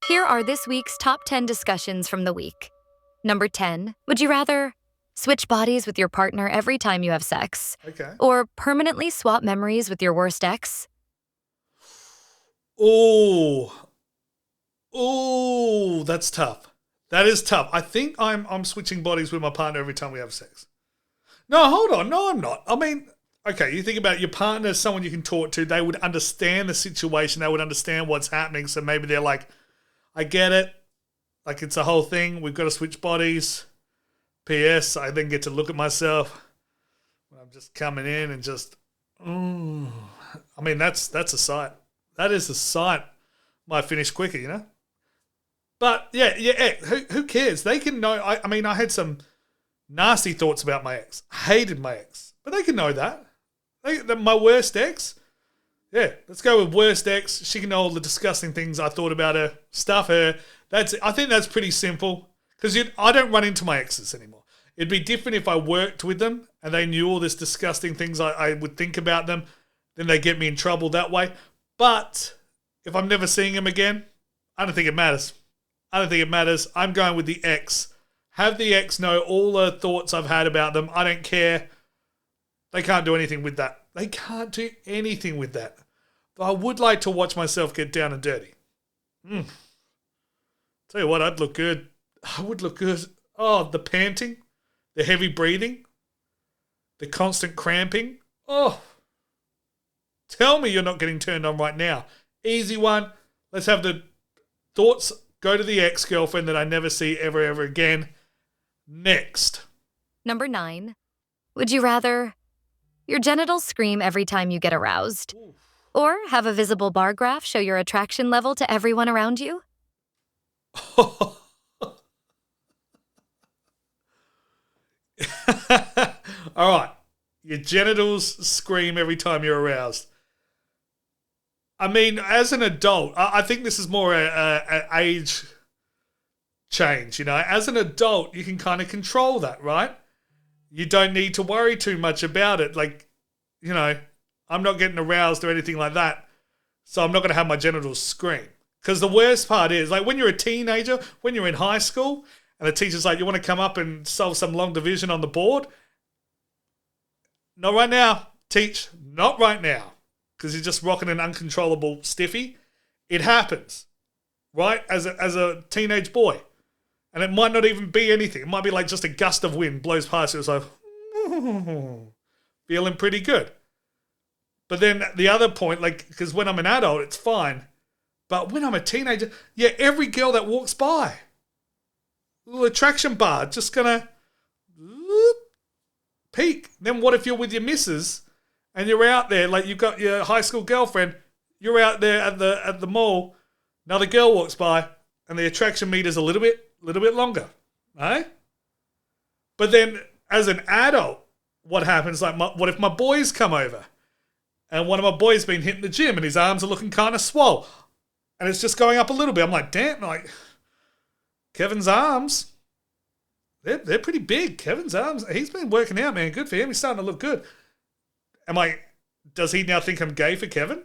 Here are this week's top 10 discussions from the week. Number 10, would you rather switch bodies with your partner every time you have sex? Okay. Or permanently swap memories with your worst ex? Oh, that's tough. That is tough. I think I'm switching bodies with my partner every time we have sex. No, hold on. No, I'm not. I mean, okay, you think about it, your partner is someone you can talk to. They would understand the situation. They would understand what's happening. So maybe they're like, I get it. Like, it's a whole thing. We've got to switch bodies. P.S. I then get to look at myself when I'm just coming in and just, I mean, that's a sight. That is a sight. Might finish quicker, you know? But, yeah, who cares? They can know. I mean, I had some nasty thoughts about my ex. Hated my ex. But they can know that. My worst ex, yeah, let's go with worst ex. She can know all the disgusting things I thought about her, stuff her. I think that's pretty simple because I don't run into my exes anymore. It'd be different if I worked with them and they knew all this disgusting things I would think about them. Then they get me in trouble that way. But if I'm never seeing them again, I don't think it matters. I'm going with the ex. Have the ex know all the thoughts I've had about them. I don't care. They can't do anything with that. But I would like to watch myself get down and dirty. Tell you what, I'd look good. I would look good. Oh, the panting, the heavy breathing, the constant cramping. Oh, tell me you're not getting turned on right now. Easy one. Let's have the thoughts go to the ex-girlfriend that I never see ever again. Next. Number 9, would you rather your genitals scream every time you get aroused? Oof. Or have a visible bar graph show your attraction level to everyone around you? All right. Your genitals scream every time you're aroused. I mean, as an adult, I think this is more a age change, you know. As an adult, you can kind of control that, right? You don't need to worry too much about it. Like, you know, I'm not getting aroused or anything like that, so I'm not going to have my genitals scream. Because the worst part is, like, when you're a teenager, when you're in high school, and the teacher's like, you want to come up and solve some long division on the board? Not right now, teach. Not right now. Because you're just rocking an uncontrollable stiffy. It happens, right? As a teenage boy. And it might not even be anything. It might be like just a gust of wind blows past you. It's like, feeling pretty good. But then the other point, like, because when I'm an adult, it's fine. But when I'm a teenager, yeah, every girl that walks by, little attraction bar, just gonna peek. Then what if you're with your missus and you're out there, like you've got your high school girlfriend, you're out there at the mall, another girl walks by, and the attraction meter's a little bit longer, eh? But then as an adult, what happens? Like, what if my boys come over, and one of my boys been hitting the gym, and his arms are looking kind of swole, and it's just going up a little bit. I'm like, damn, like Kevin's arms. They're pretty big. Kevin's arms. He's been working out, man. Good for him. He's starting to look good. Does he now think I'm gay for Kevin?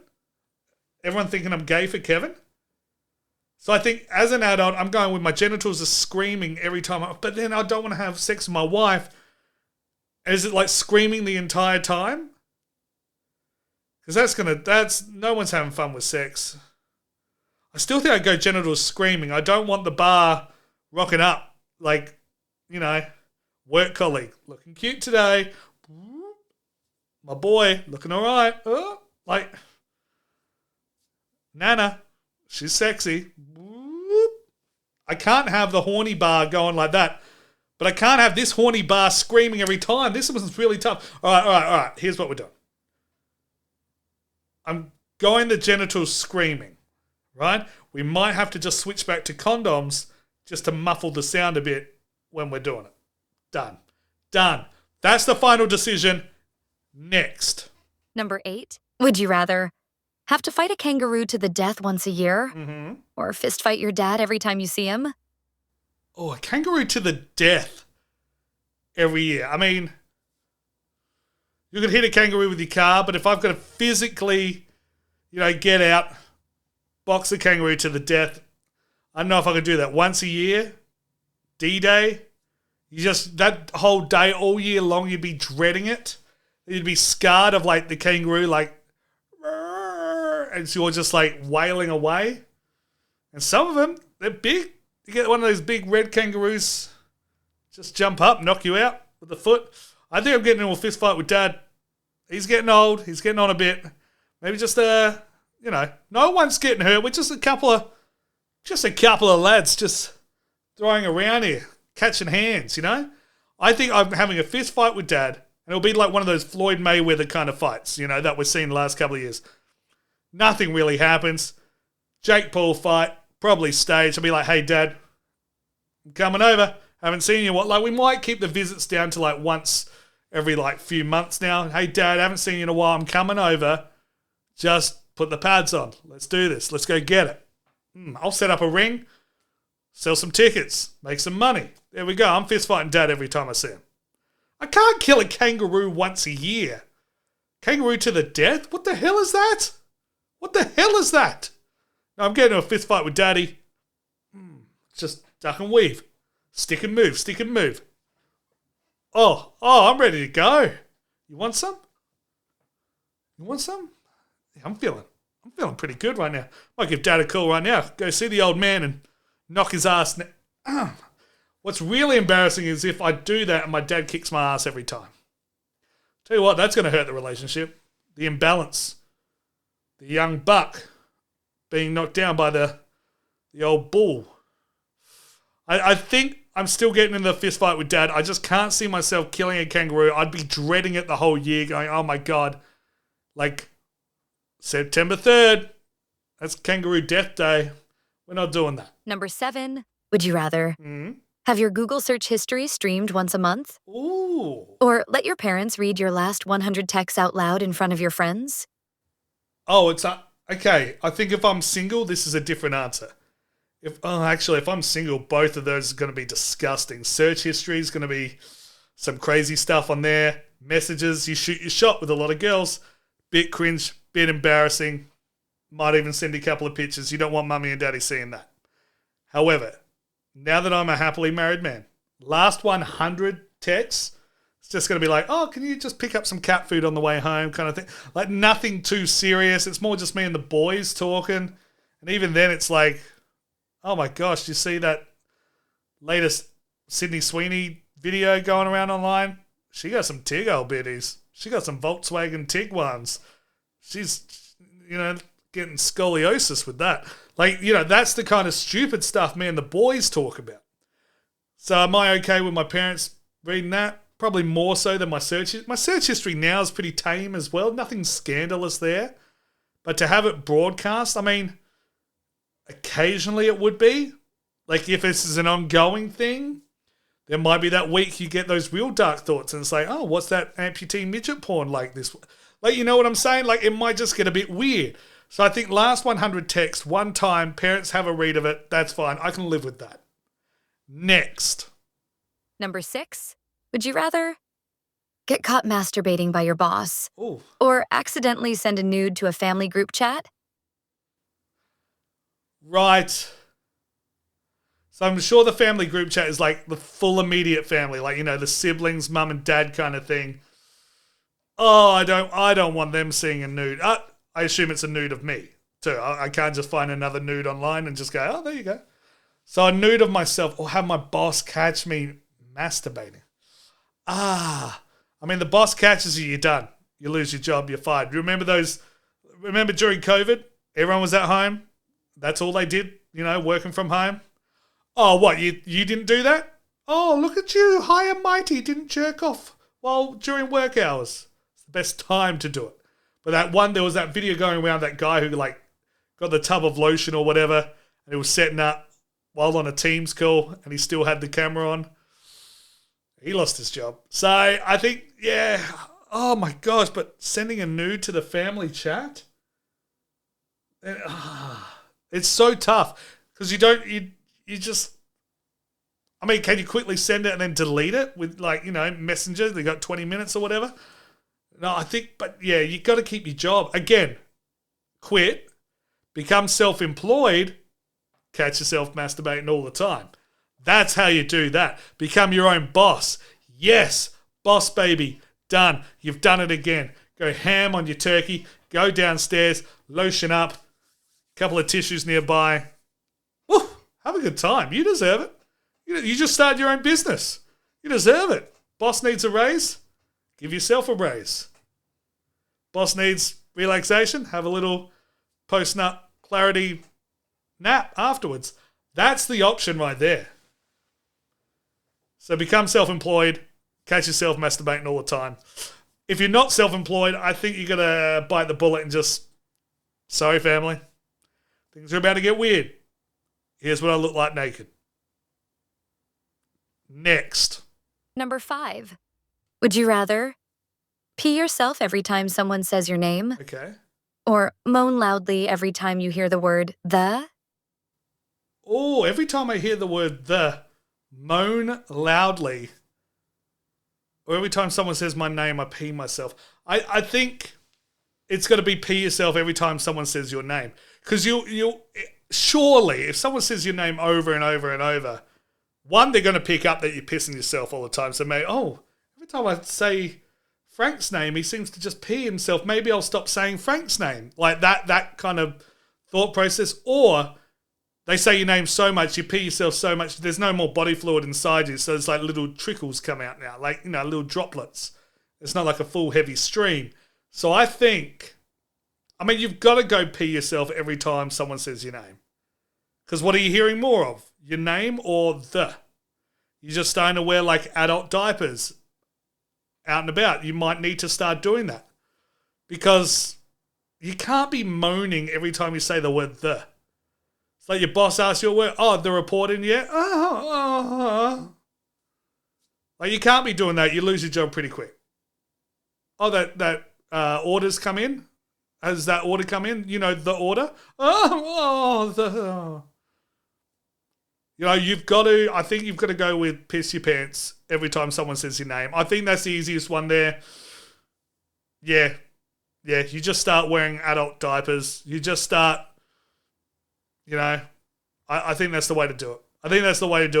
Everyone thinking I'm gay for Kevin? So I think as an adult, I'm going with my genitals are screaming every time. But then I don't want to have sex with my wife. Is it like screaming the entire time? Because that's no one's having fun with sex. I still think I'd go genitals screaming. I don't want the bar rocking up like, you know, work colleague looking cute today. My boy looking all right. Oh, like Nana, she's sexy. I can't have the horny bar going like that. But I can't have this horny bar screaming every time. This was really tough. All right. Here's what we're doing. I'm going the genitals screaming, right? We might have to just switch back to condoms just to muffle the sound a bit when we're doing it. Done. That's the final decision. Next. Number 8, would you rather have to fight a kangaroo to the death once a year? Mm-hmm. Or fist fight your dad every time you see him? Oh, a kangaroo to the death every year. I mean, you could hit a kangaroo with your car, but if I've got to physically, get out, box a kangaroo to the death, I don't know if I could do that once a year. D-Day. That whole day, all year long, you'd be dreading it. You'd be scarred of like the kangaroo, like, and you're just like wailing away. And some of them, they're big. You get one of those big red kangaroos, just jump up, knock you out with the foot. I think I'm getting into a fist fight with Dad. He's getting old. He's getting on a bit. Maybe just no one's getting hurt. We're just a couple of lads just throwing around here, catching hands. I think I'm having a fist fight with Dad, and it'll be like one of those Floyd Mayweather kind of fights, that we've seen the last couple of years. Nothing really happens. Jake Paul fight, probably staged. I'll be like, hey, Dad, I'm coming over. Haven't seen you. We might keep the visits down to like once every like few months now. Hey, Dad, haven't seen you in a while. I'm coming over. Just put the pads on. Let's do this. Let's go get it. I'll set up a ring, sell some tickets, make some money. There we go. I'm fist fighting Dad every time I see him. I can't kill a kangaroo once a year. Kangaroo to the death? What the hell is that? What the hell is that? No, I'm getting into a fist fight with Daddy. Just duck and weave. Stick and move, stick and move. Oh, I'm ready to go. You want some? You want some? Yeah, I'm feeling pretty good right now. Might give Dad a call right now. Go see the old man and knock his ass. What's really embarrassing is if I do that and my dad kicks my ass every time. Tell you what, that's going to hurt the relationship. The imbalance. The young buck being knocked down by the old bull. I think I'm still getting in the fist fight with Dad. I just can't see myself killing a kangaroo. I'd be dreading it the whole year, going, oh my God. Like, September 3rd, that's Kangaroo Death Day. We're not doing that. Number 7, would you rather have your Google search history streamed once a month? Ooh. Or let your parents read your last 100 texts out loud in front of your friends? Oh, okay. I think if I'm single, this is a different answer. If I'm single, both of those are going to be disgusting. Search history is going to be some crazy stuff on there. Messages, you shoot your shot with a lot of girls. Bit cringe, bit embarrassing. Might even send a couple of pictures. You don't want mummy and daddy seeing that. However, now that I'm a happily married man, last 100 texts, it's just going to be like, oh, can you just pick up some cat food on the way home kind of thing. Like nothing too serious. It's more just me and the boys talking. And even then it's like, oh my gosh, you see that latest Sydney Sweeney video going around online? She got some Tig old biddies. She got some Volkswagen Tig ones. She's, getting scoliosis with that. Like, that's the kind of stupid stuff me and the boys talk about. So am I okay with my parents reading that? Probably more so than my search. My search history now is pretty tame as well. Nothing scandalous there. But to have it broadcast, I mean, occasionally it would be. Like if this is an ongoing thing, there might be that week you get those real dark thoughts and it's like, oh, what's that amputee midget porn like this? Like, you know what I'm saying? Like it might just get a bit weird. So I think last 100 texts, one time, parents have a read of it. That's fine. I can live with that. Next. Number 6, would you rather get caught masturbating by your boss? Ooh. Or accidentally send a nude to a family group chat? Right. So I'm sure the family group chat is like the full immediate family, like, the siblings, mum and dad kind of thing. Oh, I don't want them seeing a nude. I assume it's a nude of me too. I can't just find another nude online and just go, oh, there you go. So a nude of myself or have my boss catch me masturbating. I mean, the boss catches you, you're done. You lose your job, you're fired. Remember during COVID, everyone was at home. That's all they did, working from home. Oh, what, you didn't do that? Oh, look at you, high and mighty, didn't jerk off during work hours. It's the best time to do it. But there was that video going around, that guy who got the tub of lotion or whatever, and he was setting up while on a Teams call, and he still had the camera on. He lost his job. So I think, yeah, oh my gosh, but sending a nude to the family chat? It's so tough because you just, I mean, can you quickly send it and then delete it with Messenger? They got 20 minutes or whatever. No, I think, but yeah, you got to keep your job. Again, quit, become self-employed, catch yourself masturbating all the time. That's how you do that. Become your own boss. Yes, boss baby, done. You've done it again. Go ham on your turkey. Go downstairs, lotion up, couple of tissues nearby. Woo, have a good time. You deserve it. You just started your own business. You deserve it. Boss needs a raise. Give yourself a raise. Boss needs relaxation. Have a little post-nut clarity nap afterwards. That's the option right there. So become self-employed. Catch yourself masturbating all the time. If you're not self-employed, I think you're going to bite the bullet and just, sorry family, things are about to get weird. Here's what I look like naked. Next. Number 5. Would you rather pee yourself every time someone says your name? Okay. Or moan loudly every time you hear the word the? Oh, every time I hear the word the, moan loudly. Or every time someone says my name, I pee myself. I think it's got to be pee yourself every time someone says your name. Because you surely, if someone says your name over and over and over, one, they're going to pick up that you're pissing yourself all the time. So maybe, every time I say Frank's name, he seems to just pee himself. Maybe I'll stop saying Frank's name. Like that kind of thought process. Or they say your name so much, you pee yourself so much, there's no more body fluid inside you. So it's like little trickles come out now, like, little droplets. It's not like a full heavy stream. So I think, you've got to go pee yourself every time someone says your name. Because what are you hearing more of? Your name or the? You're just starting to wear like adult diapers out and about. You might need to start doing that. Because you can't be moaning every time you say the word the. It's like your boss asks you a word. Oh, the report in yet? Like you can't be doing that. You lose your job pretty quick. Oh, that orders come in? Has that order come in? The order? You've got to, I think you've got to go with piss your pants every time someone says your name. I think that's the easiest one there. Yeah, you just start wearing adult diapers. You just start, I think that's the way to do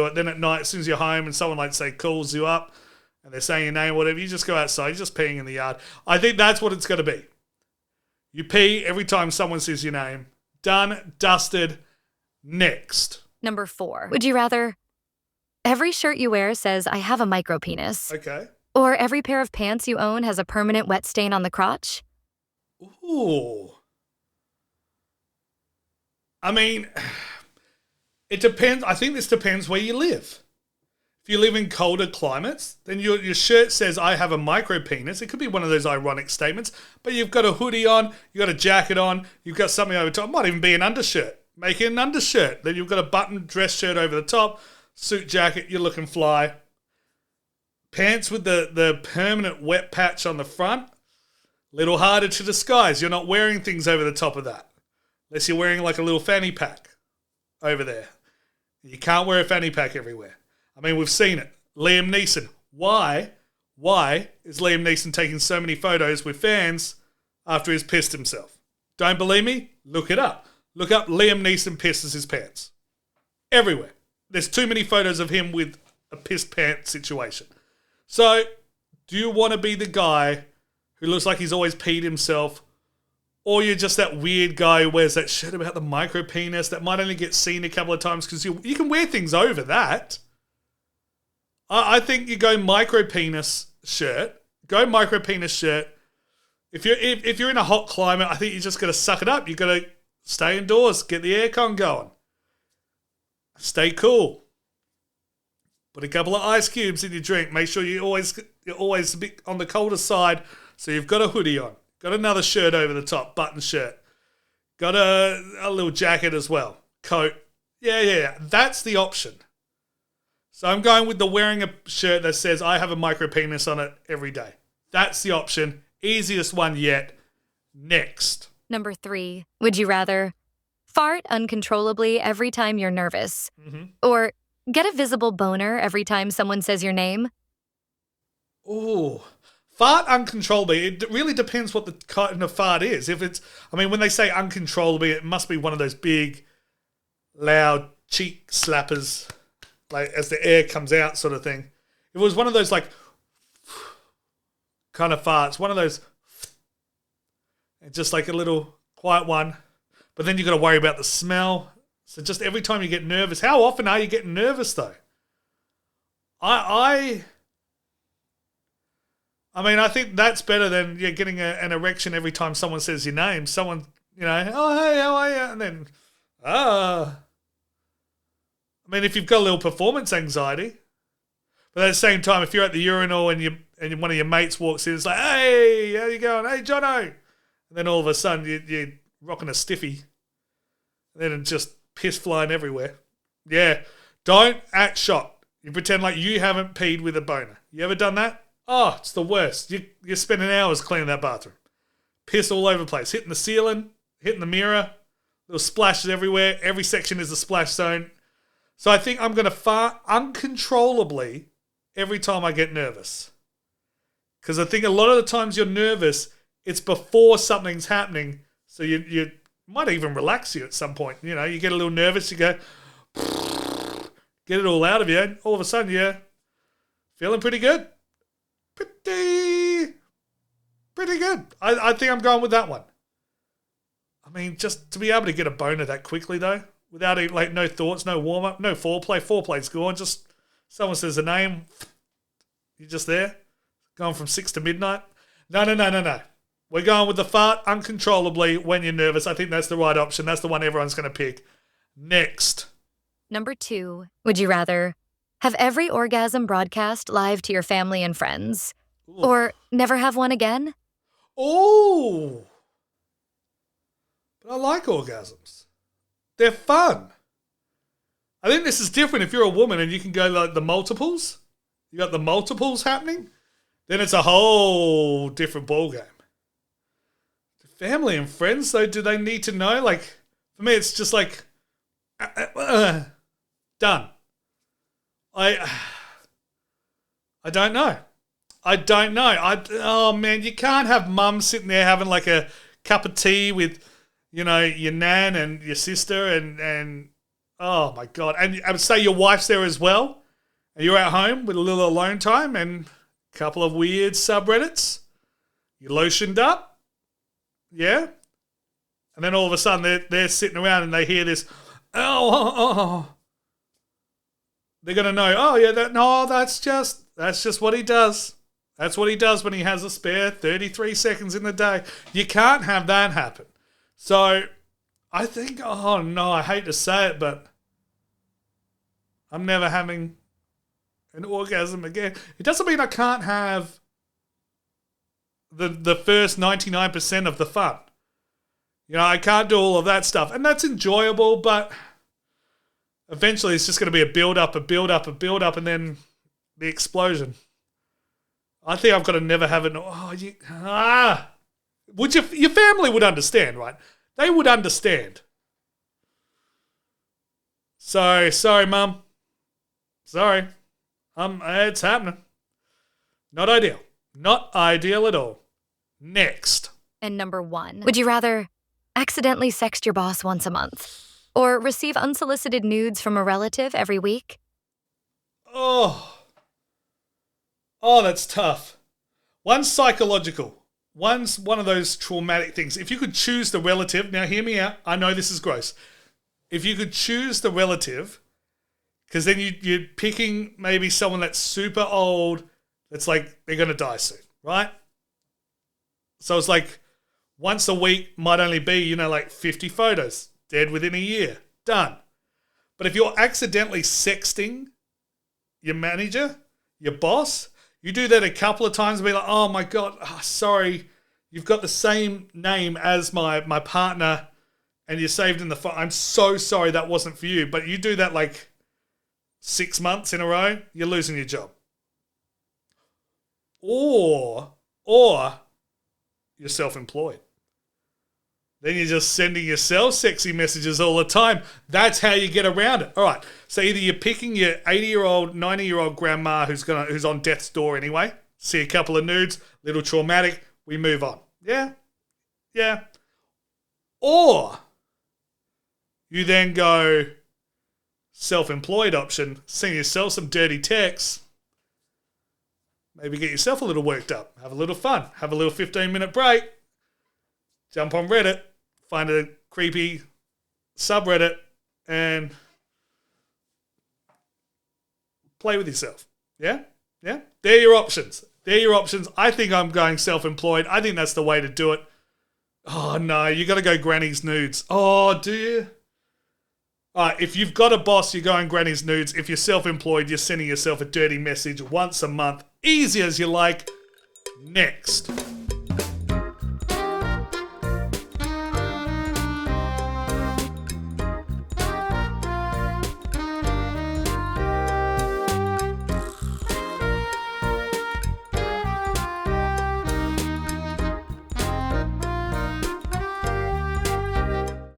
it. Then at night, as soon as you're home and someone calls you up and they're saying your name or whatever, you just go outside, you're just peeing in the yard. I think that's what it's going to be. You pee every time someone says your name. Done, dusted, next. Number 4. Would you rather every shirt you wear says, I have a micro penis? Okay. Or every pair of pants you own has a permanent wet stain on the crotch? Ooh. It depends. I think this depends where you live. If you live in colder climates, then your shirt says, I have a micro penis. It could be one of those ironic statements, but you've got a hoodie on, you've got a jacket on, you've got something over top. It might even be an undershirt. Make it an undershirt. Then you've got a button dress shirt over the top, suit jacket, you're looking fly. Pants with the permanent wet patch on the front, little harder to disguise. You're not wearing things over the top of that. Unless you're wearing like a little fanny pack over there. You can't wear a fanny pack everywhere. We've seen it. Liam Neeson. Why is Liam Neeson taking so many photos with fans after he's pissed himself? Don't believe me? Look it up. Look up Liam Neeson pisses his pants. Everywhere. There's too many photos of him with a pissed pants situation. So, do you want to be the guy who looks like he's always peed himself, or you're just that weird guy who wears that shirt about the micro penis that might only get seen a couple of times because you can wear things over that? I think you go micro penis shirt. Go micro penis shirt. If you're in a hot climate, I think you just got to suck it up. You got to stay indoors, get the aircon going. Stay cool. Put a couple of ice cubes in your drink. Make sure you're always a bit on the colder side. So you've got a hoodie on. Got another shirt over the top, button shirt. Got a little jacket as well. Coat. Yeah. That's the option. So I'm going with the wearing a shirt that says I have a micro penis on it every day. That's the option. Easiest one yet. Next. Number 3. Would you rather fart uncontrollably every time you're nervous? Mm-hmm. Or get a visible boner every time someone says your name? Ooh. Fart uncontrollably. It really depends what the kind of fart is. If it's, when they say uncontrollably, it must be one of those big, loud cheek slappers, like as the air comes out sort of thing. If it was one of those like kind of farts, one of those, just like a little quiet one, but then you got to worry about the smell. So just every time you get nervous, how often are you getting nervous though? I mean, I think that's better than getting an erection every time someone says your name. Someone, oh, hey, how are you? And then, I mean, if you've got a little performance anxiety, but at the same time, if you're at the urinal and one of your mates walks in, it's like, hey, how you going? Hey, Jono. And then all of a sudden, you're rocking a stiffy. And then it's just piss flying everywhere. Yeah, don't act shocked. You pretend like you haven't peed with a boner. You ever done that? Oh, it's the worst. You're spending hours cleaning that bathroom. Piss all over the place. Hitting the ceiling, hitting the mirror. Little splashes everywhere. Every section is a splash zone. So I think I'm going to fart uncontrollably every time I get nervous. Because I think a lot of the times you're nervous, it's before something's happening. So you might even relax you at some point. You get a little nervous, you go, get it all out of you. And all of a sudden, you're feeling pretty good. Pretty good. I think I'm going with that one. I mean, just to be able to get a boner that quickly, though, without no thoughts, no warm-up, no foreplay. Foreplay's gone. Just someone says a name, you're just there, going from 6 to midnight. No. We're going with the fart uncontrollably when you're nervous. I think that's the right option. That's the one everyone's going to pick. Next. Number 2, would you rather have every orgasm broadcast live to your family and friends, or never have one again? Oh, but I like orgasms. They're fun. I think this is different if you're a woman and you can go like the multiples. You got the multiples happening. Then it's a whole different ballgame. Family and friends, though, do they need to know? Like, for me, it's just like, done. I don't know. Oh, man, you can't have mum sitting there having like a cup of tea with, your nan and your sister and oh, my God. And I would say your wife's there as well. And you're at home with a little alone time and a couple of weird subreddits. You lotioned up. Yeah? And then all of a sudden they're sitting around and they hear this, oh. They're going to know, oh, yeah, that's just what he does. That's what he does when he has a spare 33 seconds in the day. You can't have that happen. So I think, oh, no, I hate to say it, but I'm never having an orgasm again. It doesn't mean I can't have the first 99% of the fun. I can't do all of that stuff. And that's enjoyable, but eventually it's just going to be a build-up, and then the explosion. I think I've got to never have it. Would your family would understand, right? They would understand. Sorry, Mum. Sorry. It's happening. Not ideal. Not ideal at all. Next. And number 1, would you rather accidentally sext your boss once a month or receive unsolicited nudes from a relative every week? Oh, that's tough. One's psychological. One's one of those traumatic things. If you could choose the relative, now hear me out. I know this is gross. If you could choose the relative, because then you're picking maybe someone that's super old, that's like they're going to die soon, right? So it's like once a week might only be, like 50 photos, dead within a year, done. But if you're accidentally sexting your manager, your boss, you do that a couple of times and be like, oh my God, sorry, you've got the same name as my partner and you're saved in the phone. I'm so sorry that wasn't for you. But you do that like 6 months in a row, you're losing your job. Or you're self-employed. Then you're just sending yourself sexy messages all the time. That's how you get around it. All right. So either you're picking your 80-year-old, 90-year-old grandma who's on death's door anyway, see a couple of nudes, little traumatic, we move on. Yeah. Or you then go, self-employed option, send yourself some dirty texts. Maybe get yourself a little worked up. Have a little fun. Have a little 15-minute break. Jump on Reddit. Find a creepy subreddit and play with yourself. Yeah? Yeah? They're your options. I think I'm going self-employed. I think that's the way to do it. Oh, no. You got to go granny's nudes. Oh, do you? If you've got a boss, you're going granny's nudes. If you're self-employed, you're sending yourself a dirty message once a month. Easy as you like. Next.